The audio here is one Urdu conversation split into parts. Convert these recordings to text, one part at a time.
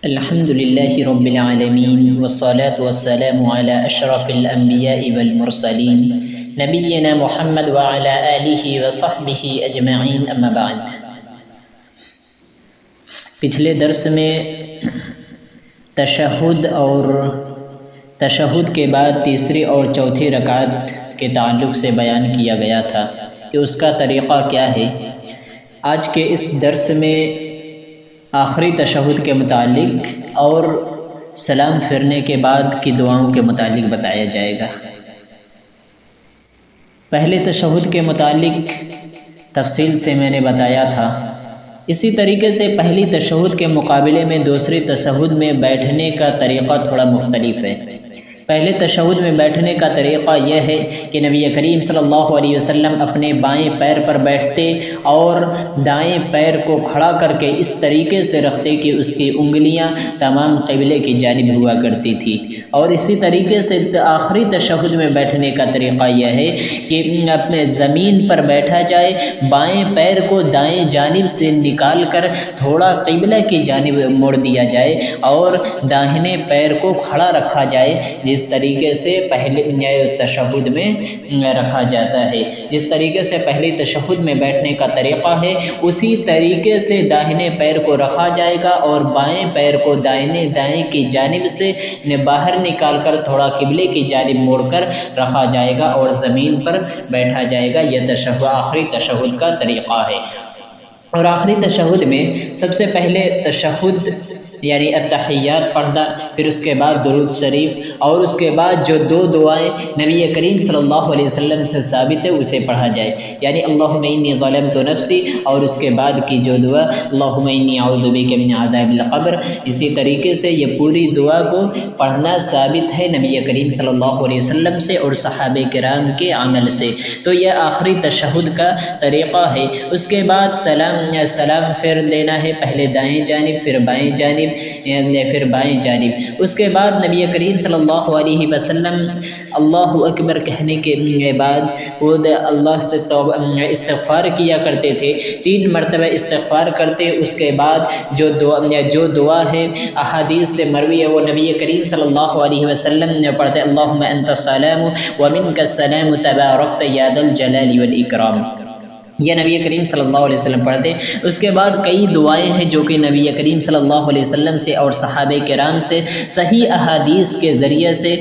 الحمد للہ رب العالمین والصلاة والسلام علی اشرف الانبیاء والمرسلین نبینا محمد وعلی آلہ وصحبہ اجمعین اما بعد۔ پچھلے درس میں تشہد کے بعد تیسری اور چوتھی رکعت کے تعلق سے بیان کیا گیا تھا کہ اس کا طریقہ کیا ہے۔ آج کے اس درس میں آخری تشہد کے متعلق اور سلام پھرنے کے بعد کی دعاؤں کے متعلق بتایا جائے گا۔ پہلے تشہد کے متعلق تفصیل سے میں نے بتایا تھا۔ اسی طریقے سے پہلی تشہد کے مقابلے میں دوسری تشہد میں بیٹھنے کا طریقہ تھوڑا مختلف ہے۔ پہلے تشہد میں بیٹھنے کا طریقہ یہ ہے کہ نبی کریم صلی اللہ علیہ وسلم اپنے بائیں پیر پر بیٹھتے اور دائیں پیر کو کھڑا کر کے اس طریقے سے رکھتے کہ اس کی انگلیاں تمام قبلے کی جانب ہوا کرتی تھی، اور اسی طریقے سے آخری تشہد میں بیٹھنے کا طریقہ یہ ہے کہ اپنے زمین پر بیٹھا جائے، بائیں پیر کو دائیں جانب سے نکال کر تھوڑا قبلہ کی جانب موڑ دیا جائے اور داہنے پیر کو کھڑا رکھا جائے، جس طریقے سے پہلے تشہد میں رکھا جاتا ہے۔ جس طریقے سے پہلی تشہد میں بیٹھنے کا طریقہ ہے اسی طریقے سے داہنے پیر کو رکھا جائے گا اور بائیں پیر کو دائیں کی جانب سے باہر نکال کر تھوڑا قبلے کی جانب موڑ کر رکھا جائے گا اور زمین پر بیٹھا جائے گا۔ یہ آخری تشہد کا طریقہ ہے۔ اور آخری تشہد میں سب سے پہلے تشہد یعنی التحیات پڑھنا، پھر اس کے بعد درود شریف، اور اس کے بعد جو دو دعائیں نبی کریم صلی اللہ علیہ وسلم سے ثابت ہے اسے پڑھا جائے، یعنی اللہم انی ظلمت نفسی، اور اس کے بعد کی جو دعا اللہم انی اعوذ بک من عذاب القبر۔ اسی طریقے سے یہ پوری دعا کو پڑھنا ثابت ہے نبی کریم صلی اللہ علیہ وسلم سے اور صحابہ کرام کے عمل سے۔ تو یہ آخری تشہد کا طریقہ ہے۔ اس کے بعد سلام پھر دینا ہے، پہلے دائیں جانب، پھر بائیں جانب، پھر بائیں جانب۔ اس کے بعد نبی کریم صلی اللہ علیہ وسلم اللہ اکبر کہنے کے بعد وہ اللہ سے استغفار کیا کرتے تھے، 3 مرتبہ استغفار کرتے۔ اس کے بعد جو دعا ہے احادیث سے مروی ہے وہ نبی کریم صلی اللہ علیہ وسلم نے پڑھتے، اللہم انت السلام ومنک السلام تبارکت یا ذا الجلال والاکرام۔ یہ نبی کریم صلی اللہ علیہ وسلم پڑھتے۔ اس کے بعد کئی دعائیں ہیں جو کہ نبی کریم صلی اللہ علیہ وسلم سے اور صحابہ کرام سے صحیح احادیث کے ذریعے سے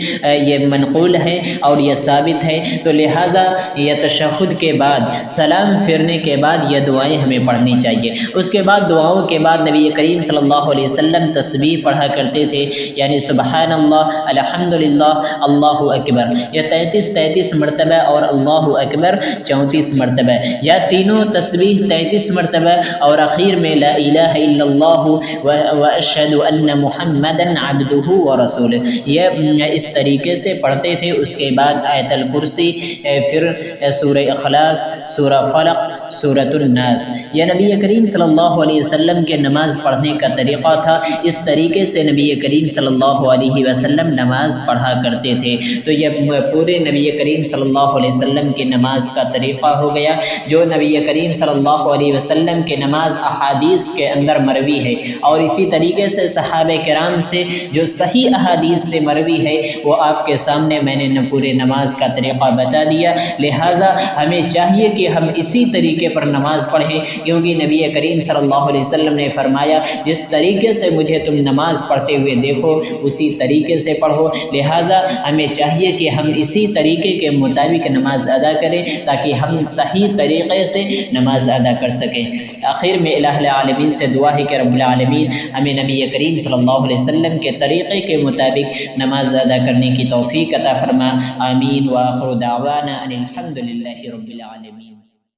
یہ منقول ہے اور یہ ثابت ہے، تو لہٰذا یہ تشہد کے بعد سلام پھرنے کے بعد یہ دعائیں ہمیں پڑھنی چاہیے۔ اس کے بعد دعاؤں کے بعد نبی کریم صلی اللہ علیہ وسلم تسبیح پڑھا کرتے تھے، یعنی سبحان اللہ، الحمدللہ، اللہ اکبر، یہ 33 مرتبہ اور اللہ اکبر 34 مرتبہ، یا تینوں تسبیح 33 مرتبہ، اور اخیر میں لا الہ الا اللہ واشہد ان محمدا عبدہ ورسولہ، یہ اس طریقے سے پڑھتے تھے۔ اس کے بعد آیت الکرسی، پھر سورہ اخلاص، سورہ فلق، سورۃ الناس۔ یہ نبی کریم صلی اللہ علیہ وسلم کے نماز پڑھنے کا طریقہ تھا۔ اس طریقے سے نبی کریم صلی اللہ علیہ وسلم نماز پڑھا کرتے تھے۔ تو یہ پورے نبی کریم صلی اللہ علیہ وسلم کی نماز کا طریقہ ہو گیا، جو نبی کریم صلی اللہ علیہ وسلم کے نماز احادیث کے اندر مروی ہے، اور اسی طریقے سے صحابہ کرام سے جو صحیح احادیث سے مروی ہے وہ آپ کے سامنے میں نے پورے نماز کا طریقہ بتا دیا۔ لہٰذا ہمیں چاہیے کہ ہم اسی طریقے پر نماز پڑھیں، کیونکہ نبی کریم صلی اللہ علیہ وسلم نے فرمایا جس طریقے سے مجھے تم نماز پڑھتے ہوئے دیکھو اسی طریقے سے پڑھو۔ لہٰذا ہمیں چاہیے کہ ہم اسی طریقے کے مطابق نماز ادا کریں تاکہ ہم صحیح طریقے سے نماز ادا کر سکیں۔ آخر میں الہ العالمین سے دعا ہے کہ رب العالمین ہمیں نبی کریم صلی اللہ علیہ وسلم کے طریقے کے مطابق نماز ادا کرنے کی توفیق عطا فرما۔ آمین۔ وآخر دعوانا ان الحمد للہ رب العالمین۔